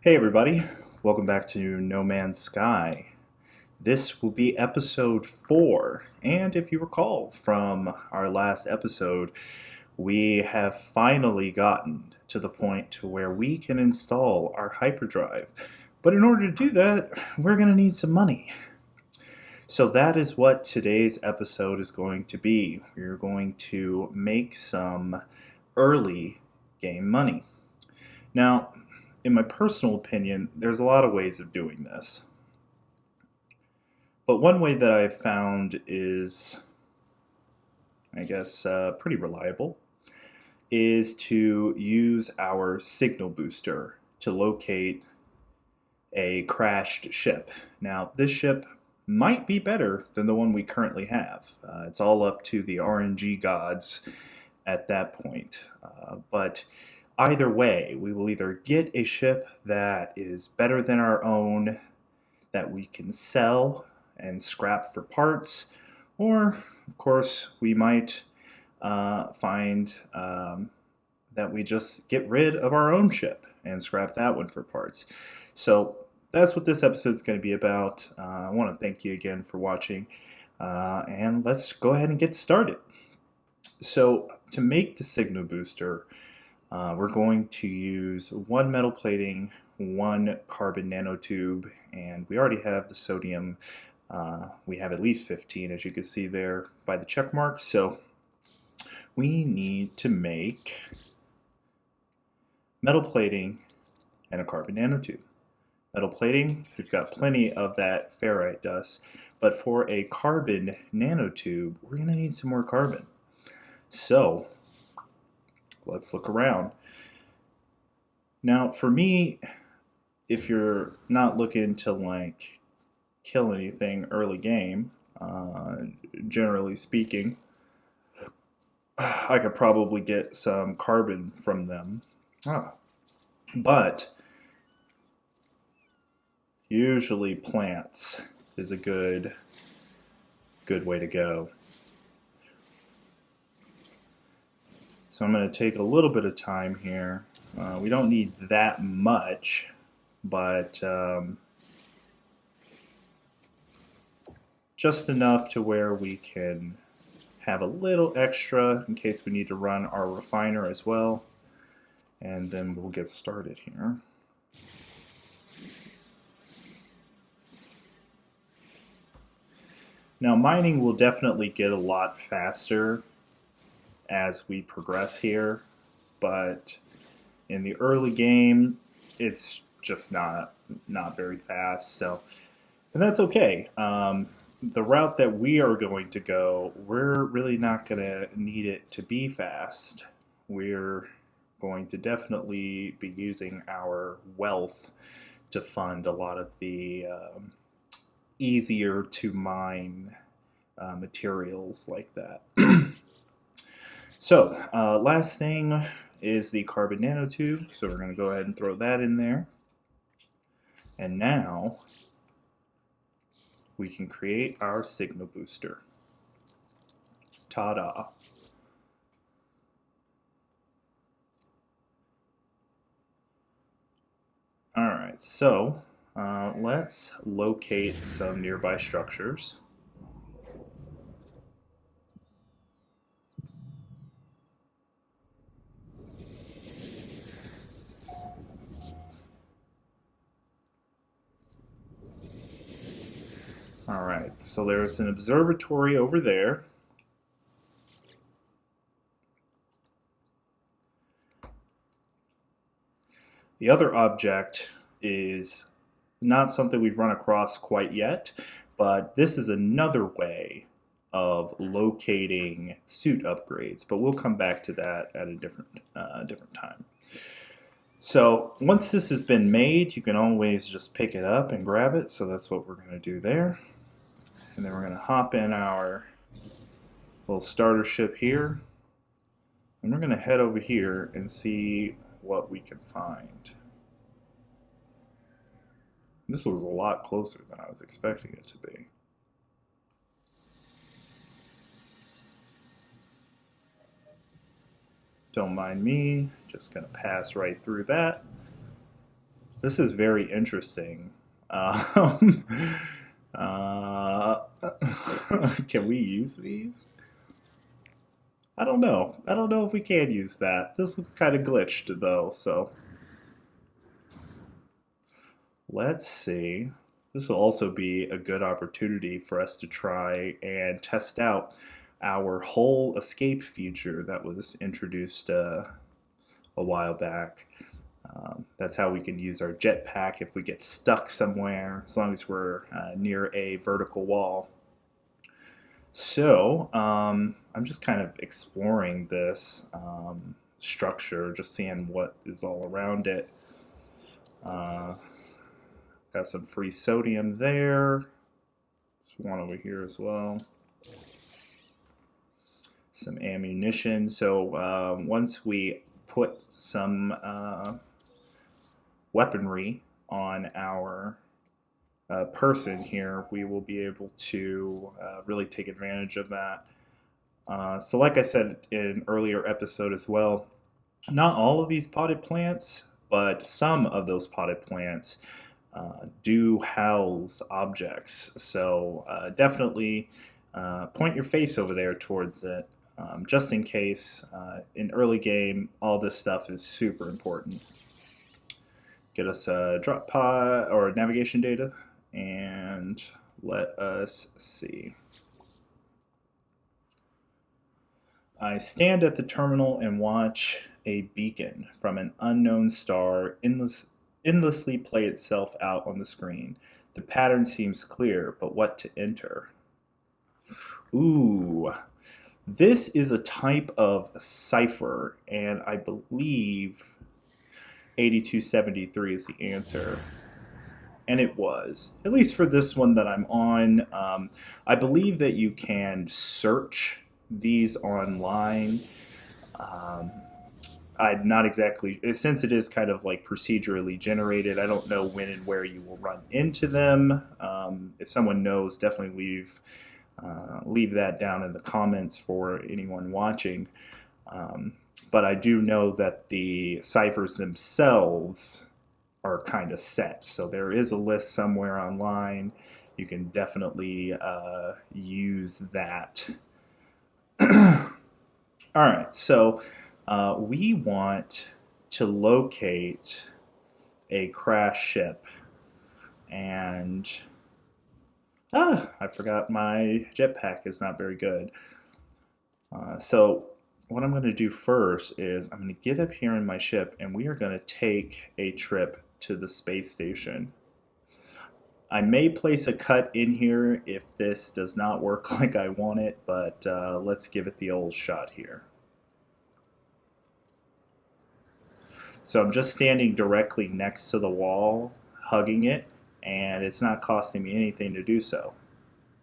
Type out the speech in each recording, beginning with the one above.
Hey everybody, welcome back to No Man's Sky. This will be episode 4, and if you recall from our last episode, we have finally gotten to the point to where we can install our hyperdrive. But in order to do that, we're going to need some money. So that is what today's episode is going to be. We're going to make some early game money. Now, in my personal opinion, there's a lot of ways of doing this. But one way that I've found is, I guess, pretty reliable, is to use our signal booster to locate a crashed ship. Now, this ship might be better than the one we currently have. It's all up to the RNG gods at that point. But either way, we will either get a ship that is better than our own, that we can sell and scrap for parts, or, of course, we might find that we just get rid of our own ship and scrap that one for parts. So that's what this episode is going to be about. I want to thank you again for watching, and let's go ahead and get started. So to make the signal booster, we're going to use one metal plating, one carbon nanotube, and we already have the sodium. We have at least 15, as you can see there by the check mark. So we need to make metal plating and a carbon nanotube. Metal plating, we've got plenty of that ferrite dust, but for a carbon nanotube, we're going to need some more carbon. So let's look around. Now, for me, if you're not looking to kill anything early game, generally speaking, I could probably get some carbon from them. But usually plants is a good way to go. So I'm going to take a little bit of time here. We don't need that much, but just enough to where we can have a little extra in case we need to run our refiner as well. And then we'll get started here. Now, mining will definitely get a lot faster as we progress here, but in the early game, it's just not very fast. So, and that's okay. The route that we are going to go, we're really not going to need it to be fast. We're going to definitely be using our wealth to fund a lot of the easier to mine materials like that. So, last thing is the carbon nanotube. So we're going to go ahead and throw that in there. And now we can create our signal booster. Ta-da! Alright, so let's locate some nearby structures. Alright, so there's an observatory over there. The other object is not something we've run across quite yet, but this is another way of locating suit upgrades, but we'll come back to that at a different time. So once this has been made, you can always just pick it up and grab it, so that's what we're going to do there. And then we're going to hop in our little starter ship here, and we're going to head over here and see what we can find. This was a lot closer than I was expecting it to be. Don't mind me, just gonna pass right through that. This is very interesting. Um, uh, can we use these? I don't know. I don't know if we can use that. This looks kind of glitched though, so let's see. This will also be a good opportunity for us to try and test out our whole escape feature that was introduced a while back. That's how we can use our jetpack if we get stuck somewhere, as long as we're near a vertical wall. So I'm just kind of exploring this structure, just seeing what is all around it. Uh, got some free sodium there. There's one over here as well. Some ammunition. So once we put some weaponry on our person here, we will be able to really take advantage of that. So like I said in an earlier episode as well, not all of these potted plants, but some of those potted plants do house objects. So definitely point your face over there towards it, just in case. In early game, all this stuff is super important. Get us a drop pod or navigation data, and let us see. I stand at the terminal and watch a beacon from an unknown star endlessly play itself out on the screen. The pattern seems clear, but what to enter? Ooh, this is a type of cipher, and I believe 8273 is the answer. And it was, at least for this one that I'm on. I believe that you can search these online. Um, I'm not exactly, since it is kind of like procedurally generated, I don't know when and where you will run into them. If someone knows, definitely leave that down in the comments for anyone watching. Um, but I do know that the ciphers themselves are kind of set. So there is a list somewhere online. You can definitely use that. All right, so we want to locate a crash ship, and I forgot my jetpack is not very good. So what I'm going to do first is I'm going to get up here in my ship, and we are going to take a trip to the space station. I may place a cut in here if this does not work like I want it, but let's give it the old shot here. So I'm just standing directly next to the wall, hugging it, and it's not costing me anything to do so.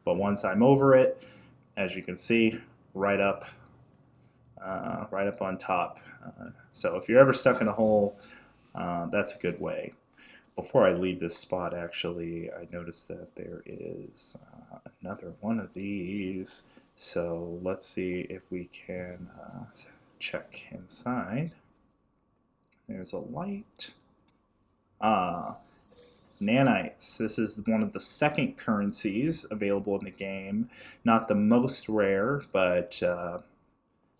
But once I'm over it, as you can see, right up on top. So if you're ever stuck in a hole, that's a good way. Before I leave this spot, actually, I noticed that there is another one of these. So let's see if we can check inside. There's a light. Ah, nanites. This is one of the second currencies available in the game. Not the most rare, but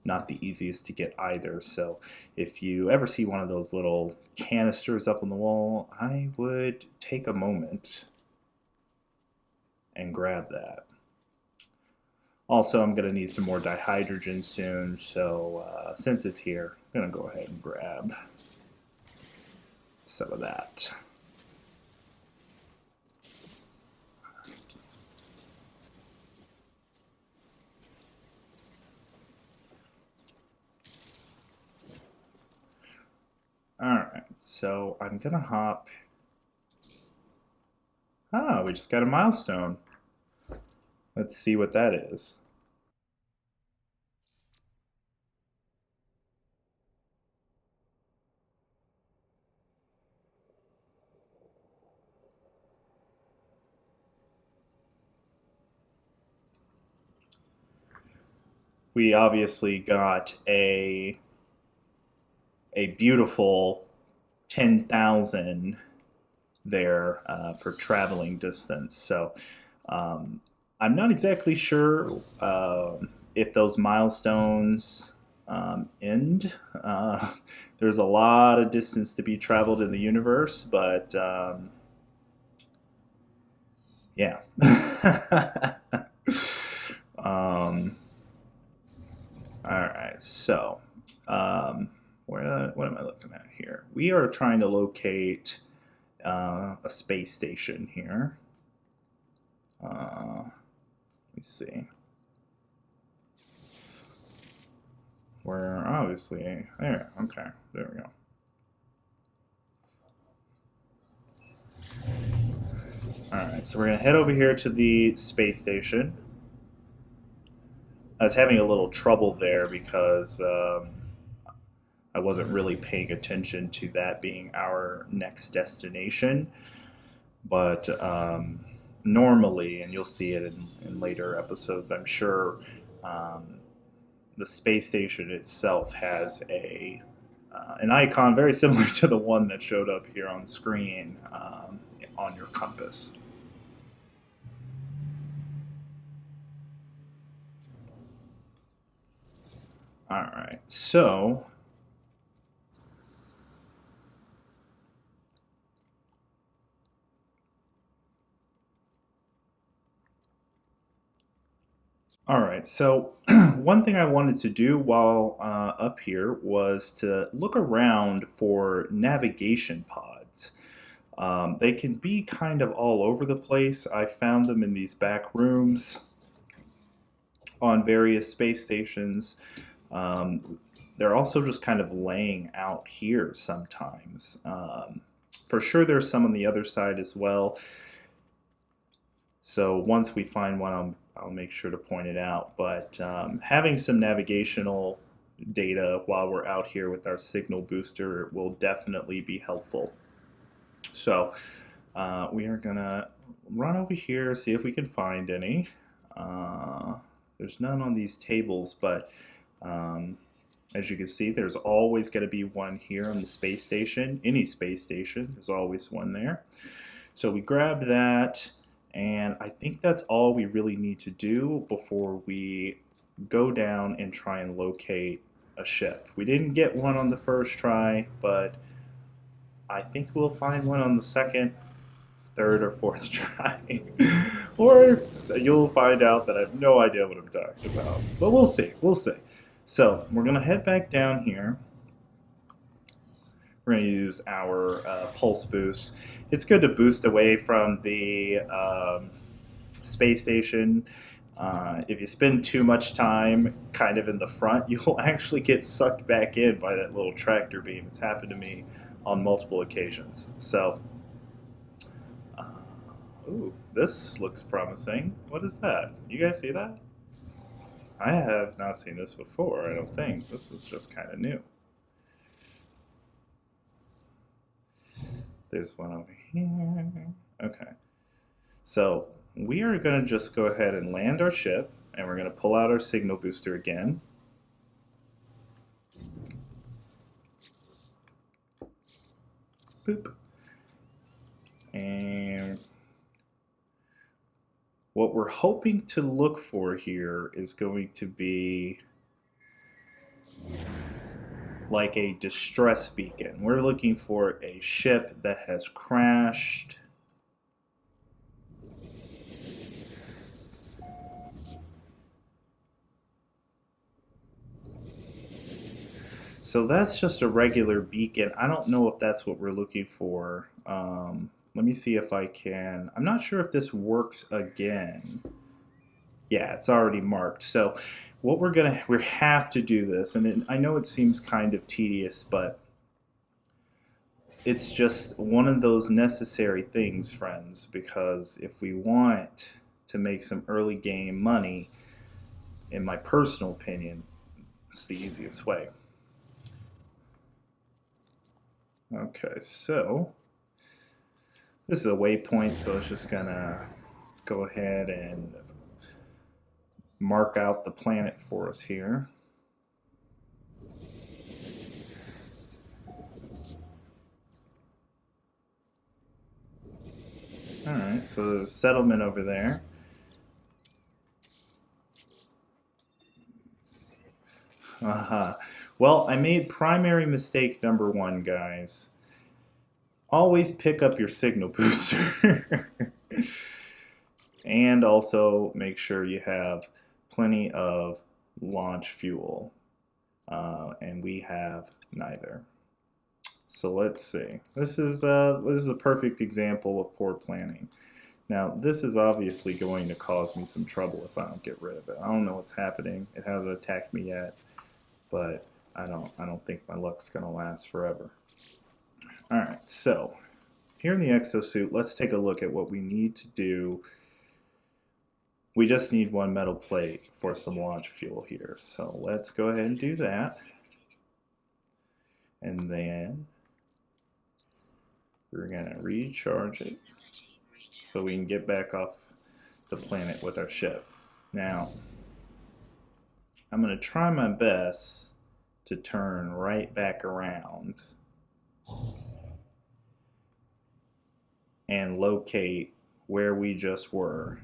not the easiest to get either. So if you ever see one of those little canisters up on the wall, I would take a moment and grab that. Also, I'm going to need some more dihydrogen soon, so since it's here, I'm going to go ahead and grab some of that. Alright, so I'm going to hop. Ah, we just got a milestone. Let's see what that is. We obviously got a beautiful 10,000 there for traveling distance. So I'm not exactly sure if those milestones end. There's a lot of distance to be traveled in the universe, but yeah. um, all right, so what am I looking at here? We are trying to locate a space station here. Let me see. We're obviously there. Okay, there we go. All right, so we're gonna head over here to the space station. I was having a little trouble there because I wasn't really paying attention to that being our next destination. But normally, and you'll see it in later episodes, I'm sure, um, the space station itself has an icon very similar to the one that showed up here on screen on your compass. All right, so all right, so one thing I wanted to do while up here was to look around for navigation pods. They can be kind of all over the place. I found them in these back rooms on various space stations. They're also just kind of laying out here sometimes. For sure, there's some on the other side as well. So once we find one, I'll make sure to point it out. But having some navigational data while we're out here with our signal booster will definitely be helpful. So we are gonna run over here, see if we can find any. There's none on these tables, but as you can see, there's always going to be one here on the space station. Any space station, there's always one there. So we grab that, and I think that's all we really need to do before we go down and try and locate a ship. We didn't get one on the first try, but I think we'll find one on the second, third, or fourth try. Or you'll find out that I have no idea what I'm talking about. But we'll see. We'll see. So we're going to head back down here. We're going to use our pulse boost. It's good to boost away from the space station. If you spend too much time kind of in the front, you'll actually get sucked back in by that little tractor beam. It's happened to me on multiple occasions. So, ooh, this looks promising. What is that? You guys see that? I have not seen this before, I don't think. This is just kind of new. There's one over here. Okay. So we are going to just go ahead and land our ship, and we're going to pull out our signal booster again. Boop. And what we're hoping to look for here is going to be like a distress beacon. We're looking for a ship that has crashed. So that's just a regular beacon. I don't know if that's what we're looking for. Let me see if I can. I'm not sure if this works again. Yeah, it's already marked. So what we have to do this, and I know it seems kind of tedious, but it's just one of those necessary things, friends, because if we want to make some early game money, in my personal opinion, it's the easiest way. Okay, so this is a waypoint, so it's just gonna go ahead and mark out the planet for us here. Alright, so there's a settlement over there. Well, I made primary mistake number one, guys. Always pick up your signal booster. And also make sure you have plenty of launch fuel. And we have neither. So let's see. This is a perfect example of poor planning. Now, this is obviously going to cause me some trouble if I don't get rid of it. I don't know what's happening. It hasn't attacked me yet, but I don't think my luck's gonna last forever. All right, so here in the exosuit, let's take a look at what we need to do. We just need one metal plate for some launch fuel here. So let's go ahead and do that. And then we're gonna recharge it so we can get back off the planet with our ship. Now, I'm gonna try my best to turn right back around and locate where we just were.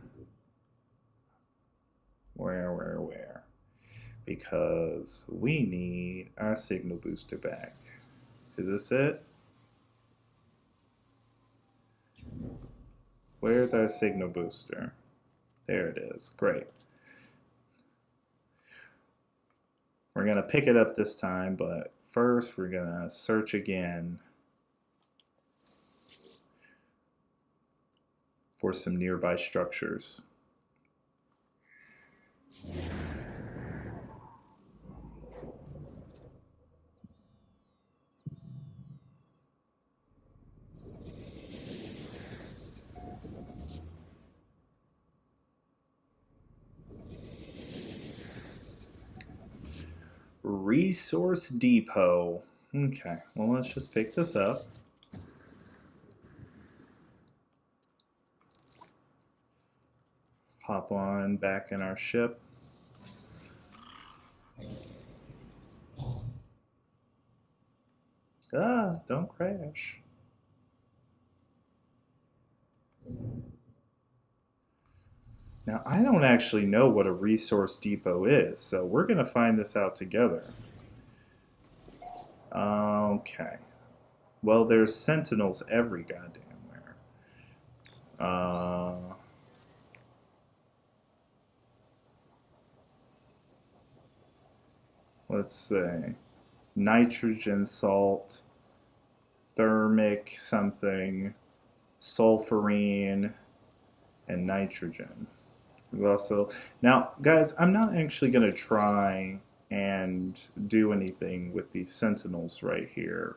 Where? Because we need our signal booster back. Is this it? Where's our signal booster? There it is. Great. We're going to pick it up this time, but first we're going to search again for some nearby structures. Resource depot. Okay, well, let's just pick this up. Hop on back in our ship. Ah, don't crash. Now, I don't actually know what a resource depot is, so we're going to find this out together. Okay. Well, there's sentinels every goddamn where. Let's say nitrogen salt, thermic something, sulfurine, and nitrogen. Also, now, guys, I'm not actually going to try and do anything with these sentinels right here.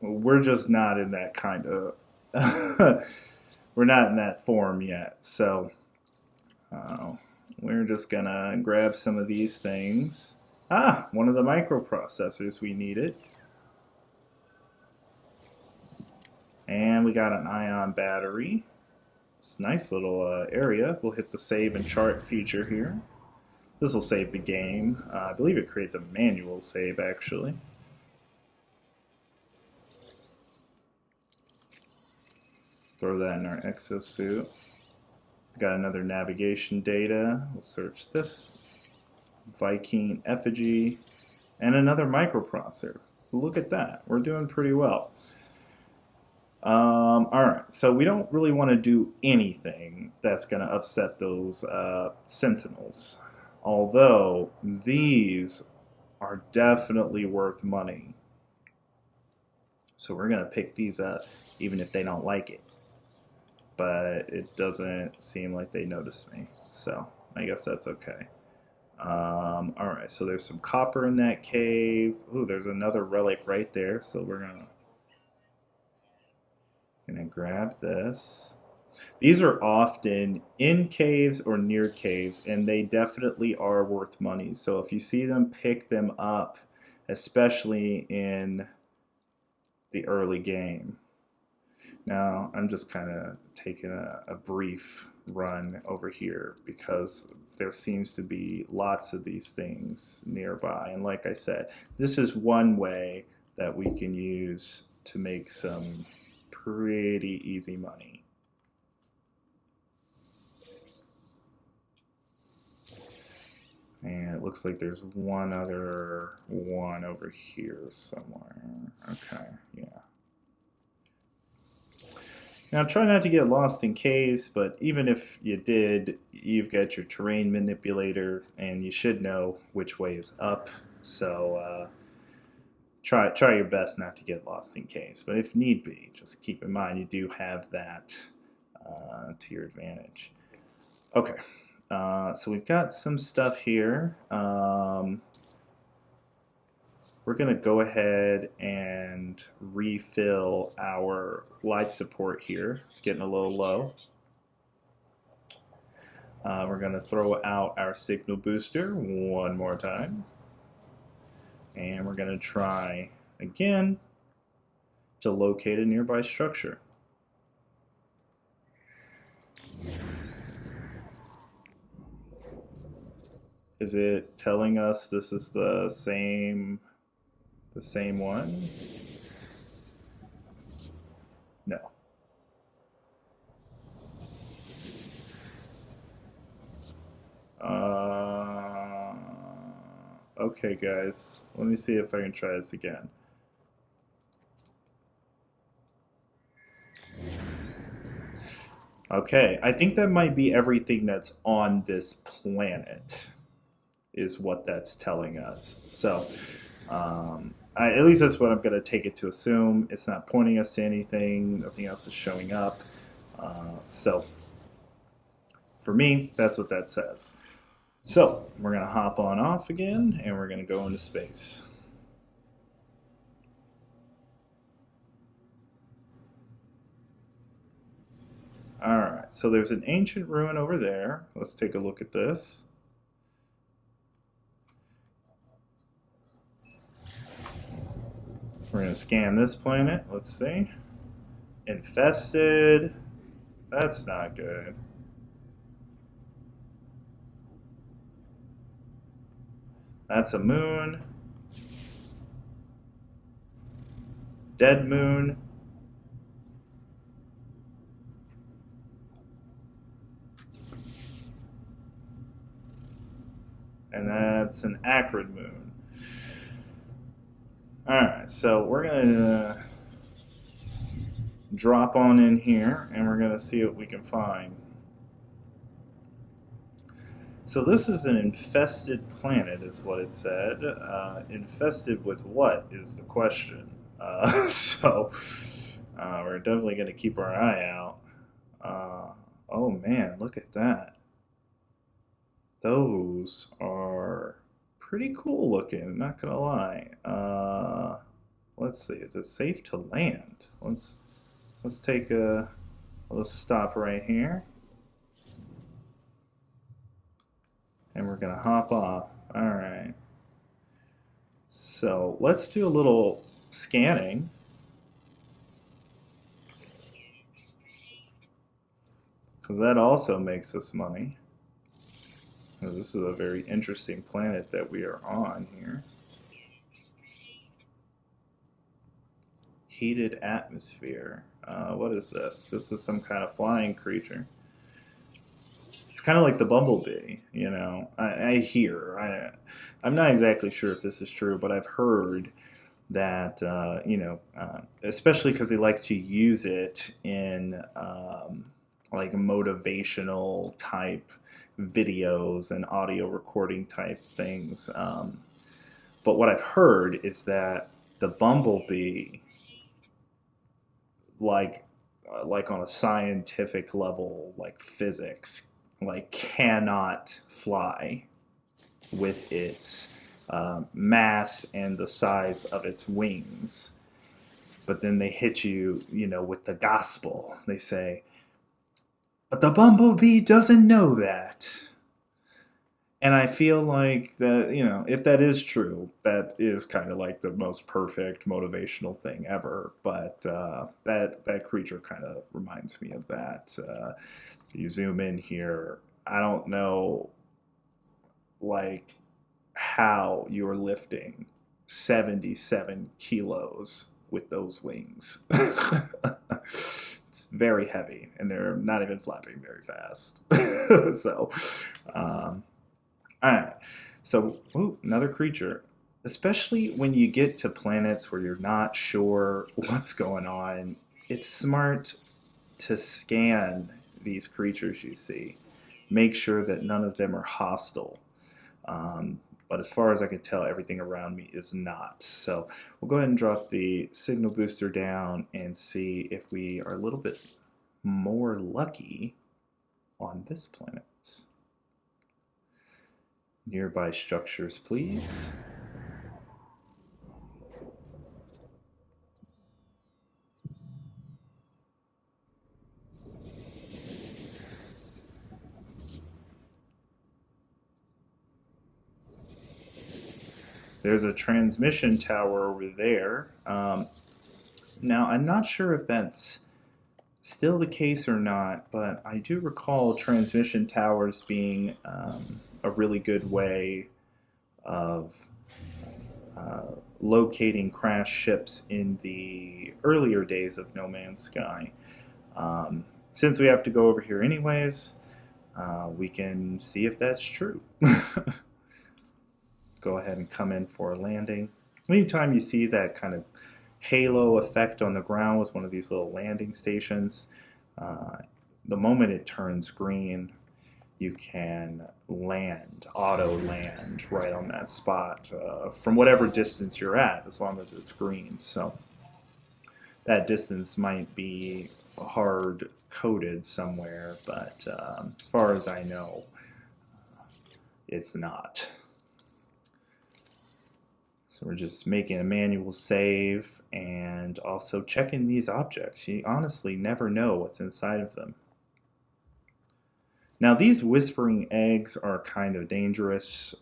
We're just not in that kind of we're not in that form yet, so we're just gonna grab some of these things. One of the microprocessors we needed, and we got an ion battery. It's a nice little area. We'll hit the save and chart feature here. This will save the game. I believe it creates a manual save, actually. Throw that in our exosuit. Got another navigation data. We'll search this. Viking effigy. And another microprocessor. Look at that. We're doing pretty well. Alright, so we don't really want to do anything that's going to upset those sentinels. Although, these are definitely worth money. So we're going to pick these up, even if they don't like it. But it doesn't seem like they notice me. So, I guess that's okay. Alright, so there's some copper in that cave. Ooh, there's another relic right there. So we're gonna grab this. These are often in caves or near caves, and they definitely are worth money. So if you see them, pick them up, especially in the early game. Now, I'm just kind of taking a brief run over here because there seems to be lots of these things nearby. And like I said, this is one way that we can use to make some pretty easy money. And it looks like there's one other one over here somewhere. Okay, yeah. Now try not to get lost in caves, but even if you did, you've got your terrain manipulator and you should know which way is up. So try your best not to get lost in caves. But if need be, just keep in mind you do have that to your advantage. Okay, so we've got some stuff here. We're going to go ahead and refill our life support here. It's getting a little low. We're going to throw out our signal booster one more time. And we're going to try again to locate a nearby structure. Is it telling us this is the same one? No. Okay, guys. Let me see if I can try this again. Okay, I think that might be everything that's on this planet, is what that's telling us. So, at least that's what I'm going to take it to assume. It's not pointing us to anything, nothing else is showing up. So, for me, that's what that says. So, we're going to hop on off again, and we're going to go into space. Alright, so there's an ancient ruin over there. Let's take a look at this. We're going to scan this planet. Let's see. Infested. That's not good. That's a moon. Dead moon. And that's an acrid moon. Alright, so we're going to drop on in here and we're going to see what we can find. So this is an infested planet, is what it said. Infested with what is the question. So we're definitely going to keep our eye out. Oh man, look at that. Those are pretty cool looking, not gonna lie. Let's see, is it safe to land? Let's take a let's stop right here. And we're gonna hop off. Alright. So let's do a little scanning. Because that also makes us money. This is a very interesting planet that we are on here. Heated atmosphere. What is this? This is some kind of flying creature. It's kind of like the bumblebee, you know. I hear. I'm not exactly sure if this is true, but I've heard that, especially because they like to use it in like motivational type videos and audio recording type things. But what I've heard is that the bumblebee, like on a scientific level, like physics, like cannot fly with its mass and the size of its wings. But then they hit you, with the gospel. They say, but the bumblebee doesn't know that. And I feel like that, if that is true, that is kind of like the most perfect motivational thing ever. But that creature kind of reminds me of that. You zoom in here, I don't know, like, how you're lifting 77 kilos with those wings. very heavy, and they're not even flapping very fast. So, um, all right. So, ooh, another creature. Especially when you get to planets where you're not sure what's going on, it's smart to scan these creatures you see. Make sure that none of them are hostile. Um, but as far as I can tell, everything around me is not. So we'll go ahead and drop the signal booster down and see if we are a little bit more lucky on this planet. Nearby structures, please. There's a transmission tower over there. Now, I'm not sure if that's still the case or not, but I do recall transmission towers being a really good way of locating crashed ships in the earlier days of No Man's Sky. Since we have to go over here anyways, we can see if that's true. Go ahead and come in for a landing. Anytime you see that kind of halo effect on the ground with one of these little landing stations, uh, the moment it turns green, you can land, auto land right on that spot from whatever distance you're at, as long as it's green. So that distance might be hard coded somewhere, but as far as I know, it's not. So we're just making a manual save and also checking these objects. You honestly never know what's inside of them. Now, these whispering eggs are kind of dangerous.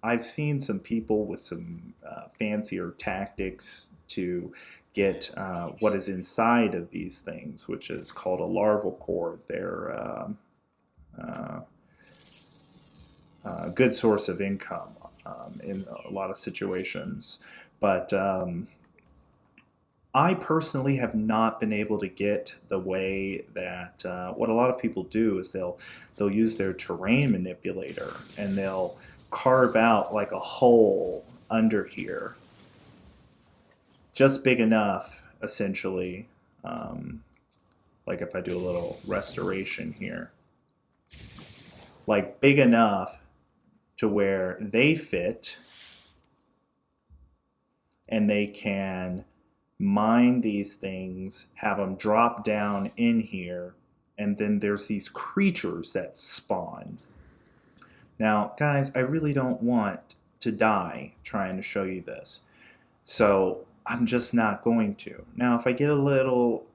I've seen some people with some fancier tactics to get what is inside of these things, which is called a larval core. They're uh, a good source of income in a lot of situations. But I personally have not been able to get the way that what a lot of people do is they'll use their terrain manipulator and they'll carve out like a hole under here, just big enough, essentially. Um, like if I do a little restoration here, like big enough to where they fit and they can mine these things, have them drop down in here, and then there's these creatures that spawn. Now, guys, I really don't want to die trying to show you this, so I'm just not going to. Now, if I get a little,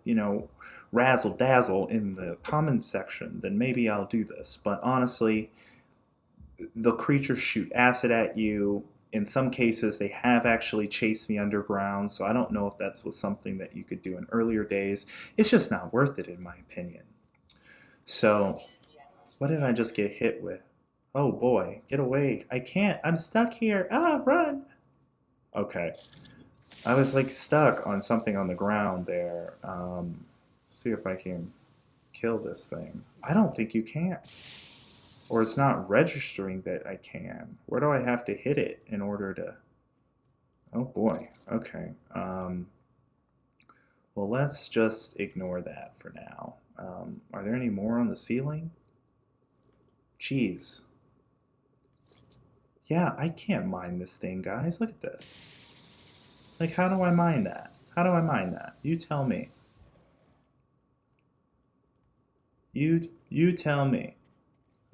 razzle dazzle in the comment section, then maybe I'll do this. But honestly, the creatures shoot acid at you. In some cases, they have actually chased me underground, so I don't know if that was something that you could do in earlier days. It's just not worth it, in my opinion. So, what did I just get hit with? Oh boy, get away. I can't. I'm stuck here. Ah, run. Okay. I was like stuck on something on the ground there. See if I can kill this thing. I don't think you can. Or it's not registering that I can. Where do I have to hit it in order to... Oh boy, okay. Well, let's just ignore that for now. Are there any more on the ceiling? Jeez. Yeah, I can't mine this thing, guys. Look at this. Like, how do I mine that? How do I mine that? You tell me. You tell me.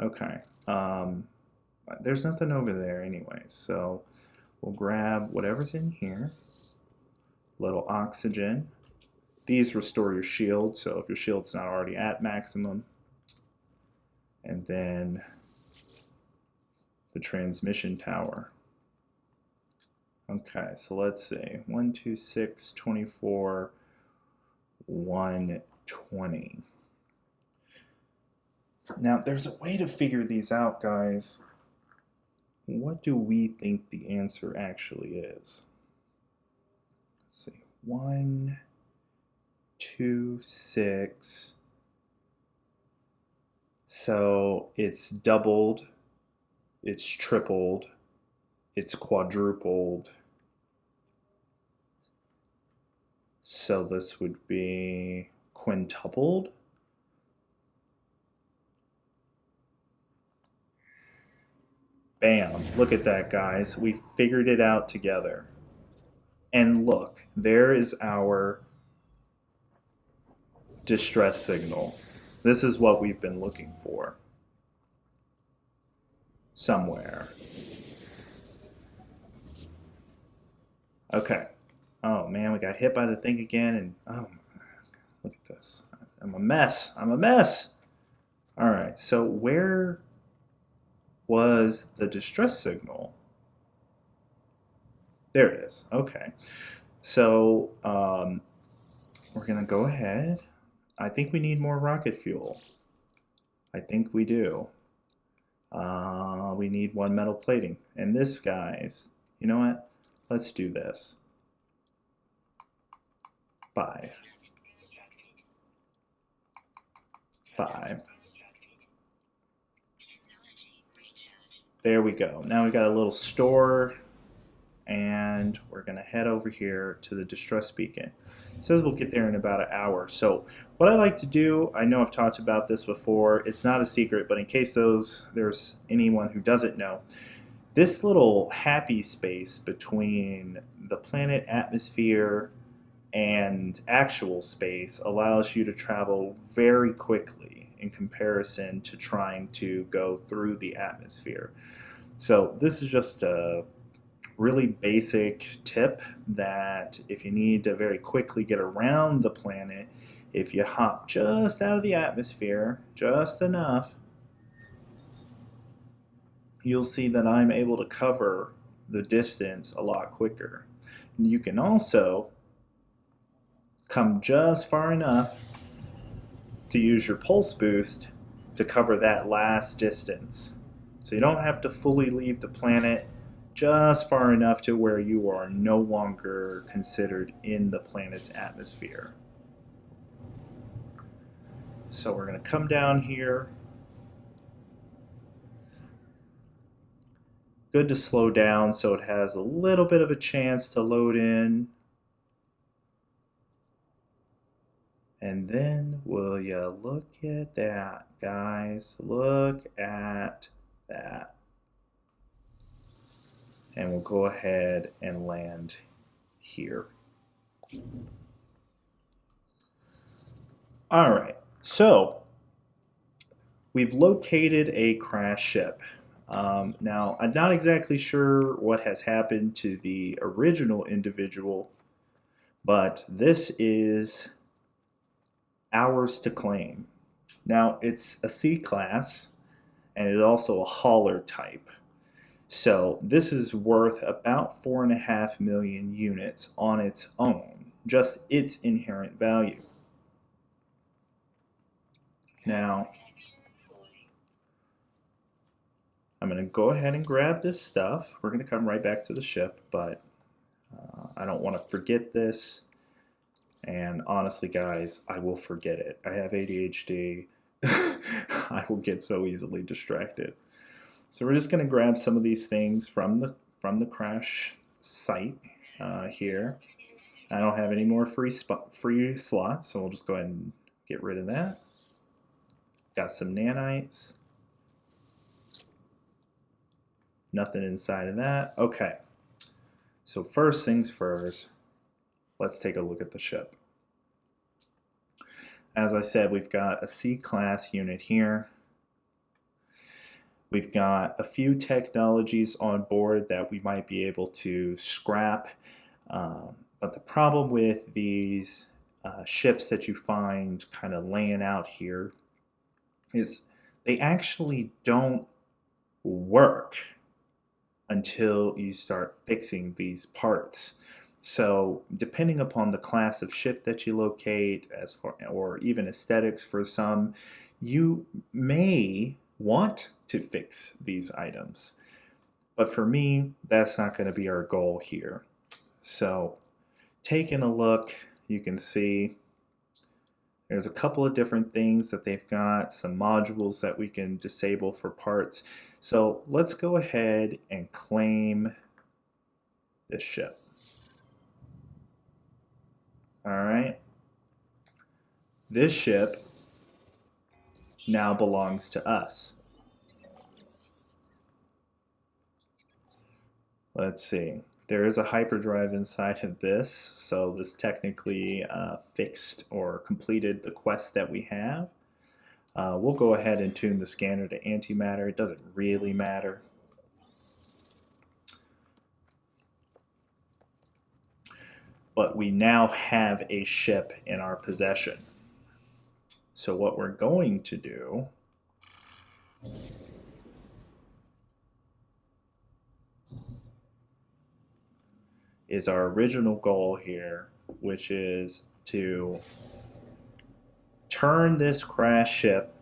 Okay. There's nothing over there anyway, so we'll grab whatever's in here. Little oxygen. These restore your shield, so if your shield's not already at maximum. And then the transmission tower. Okay, so let's see. 126, 24, 120. Now, there's a way to figure these out, guys. What do we think the answer actually is? Let's see. 1, 2, 6. So it's doubled, it's tripled, it's quadrupled. So this would be quintupled. Bam, look at that, guys. We figured it out together. And look, there is our distress signal. This is what we've been looking for somewhere. Okay. Oh man, we got hit by the thing again, and oh, look at this. I'm a mess. I'm a mess. All right. So where was the distress signal? There it is. Okay. So we're gonna go ahead. I think we need more rocket fuel. I think we do. We need one metal plating. And this, guys, you know what? Let's do this. 5. 5. There we go. Now we got a little store, and we're going to head over here to the distress beacon. It says we'll get there in about an hour. So what I like to do, I know I've talked about this before, it's not a secret, but in case there's anyone who doesn't know, this little happy space between the planet atmosphere and actual space allows you to travel very quickly in comparison to trying to go through the atmosphere. So this is just a really basic tip that if you need to very quickly get around the planet, if you hop just out of the atmosphere, just enough, you'll see that I'm able to cover the distance a lot quicker. You can also come just far enough to use your pulse boost to cover that last distance. So you don't have to fully leave the planet, just far enough to where you are no longer considered in the planet's atmosphere. So we're going to come down here. Good to slow down so it has a little bit of a chance to load in. And then will you look at that, guys? Look at that. And we'll go ahead and land here. All right, so we've located a crash ship. Now, I'm not exactly sure what has happened to the original individual, but this is ours to claim. Now, it's a C class, and it's also a hauler type. So this is worth about 4.5 million units on its own, just its inherent value. Now, I'm going to go ahead and grab this stuff. We're going to come right back to the ship, but I don't want to forget this. And honestly, guys, I will forget it. I have ADHD. I will get so easily distracted. So we're just going to grab some of these things from the crash site here. I don't have any more free slots, so we'll just go ahead and get rid of that. Got some nanites. Nothing inside of that. Okay. So first things first, let's take a look at the ship. As I said, we've got a C-class unit here. We've got a few technologies on board that we might be able to scrap. But the problem with these ships that you find kind of laying out here is they actually don't work until you start fixing these parts. So depending upon the class of ship that you locate, or even aesthetics for some, you may want to fix these items. But for me, that's not going to be our goal here. So taking a look, you can see There's a couple of different things that they've got, some modules that we can disable for parts. So let's go ahead and claim this ship. All right. This ship now belongs to us. Let's see. There is a hyperdrive inside of this, so this technically fixed or completed the quest that we have. We'll go ahead and tune the scanner to antimatter. It doesn't really matter. But we now have a ship in our possession. So what we're going to do is our original goal here, which is to turn this crash ship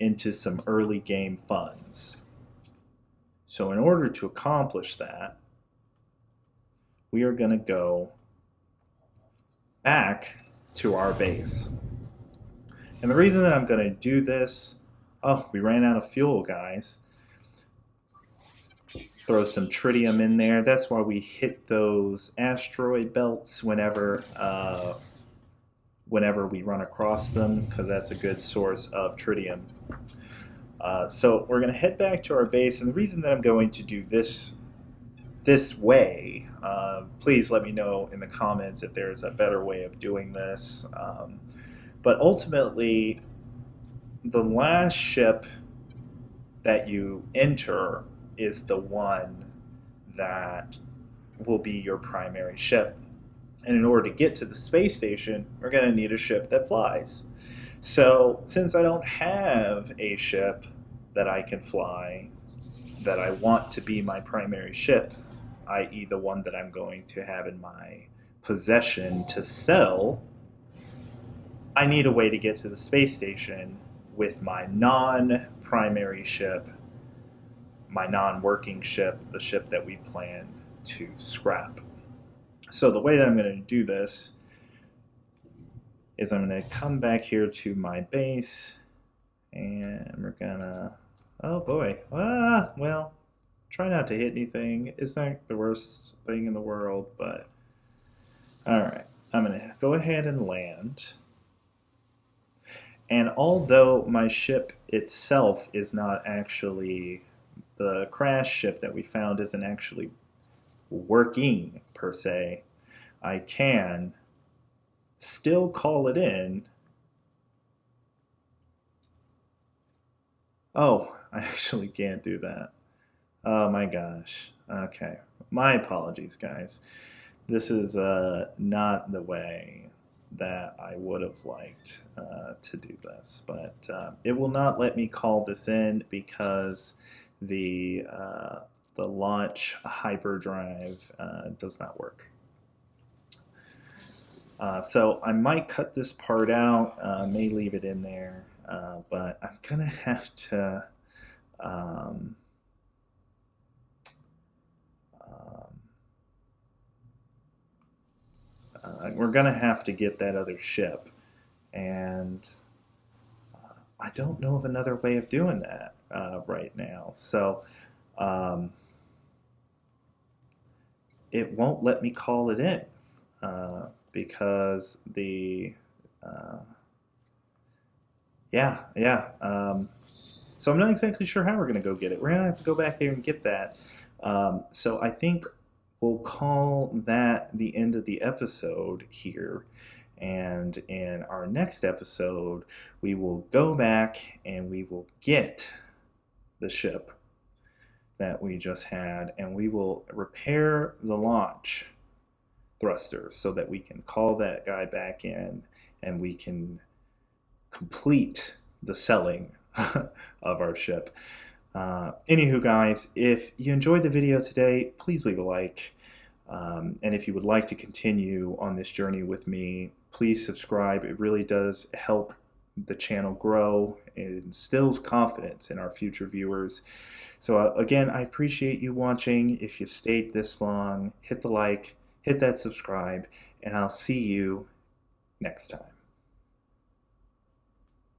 into some early game funds. So in order to accomplish that, we are going to go back to our base. And the reason that I'm going to do this, oh, we ran out of fuel, guys. Throw some tritium in there. That's why we hit those asteroid belts whenever we run across them, because that's a good source of tritium. So we're going to head back to our base, and the reason that I'm going to do this way, please let me know in the comments if there's a better way of doing this. But ultimately, the last ship that you enter is the one that will be your primary ship. And in order to get to the space station, we're going to need a ship that flies. So since I don't have a ship that I can fly, that I want to be my primary ship, i.e. the one that I'm going to have in my possession to sell, I need a way to get to the space station with my non-primary ship, my non-working ship, the ship that we plan to scrap. So the way that I'm going to do this is I'm going to come back here to my base, and we're going to, oh boy, well, try not to hit anything. It's not the worst thing in the world, but alright, I'm going to go ahead and land. And although my ship itself is not actually, the crash ship that we found isn't actually working per se, I can still call it in. Oh, I actually can't do that. Oh my gosh. Okay. My apologies, guys. This is not the way that I would have liked to do this, but it will not let me call this in because the launch hyperdrive does not work. So I might cut this part out, may leave it in there, but I'm gonna have to we're gonna have to get that other ship, and I don't know of another way of doing that right now. So it won't let me call it in because the so I'm not exactly sure how we're going to go get it. We're going to have to go back there and get that. So I think we'll call that the end of the episode here. And in our next episode, we will go back and we will get the ship that we just had, and we will repair the launch thruster so that we can call that guy back in and we can complete the selling of our ship. Anywho, guys, if you enjoyed the video today, please leave a like. And if you would like to continue on this journey with me, please subscribe. It really does help the channel grow. It instills confidence in our future viewers. So again, I appreciate you watching. If you've stayed this long, hit the like, hit that subscribe, and I'll see you next time.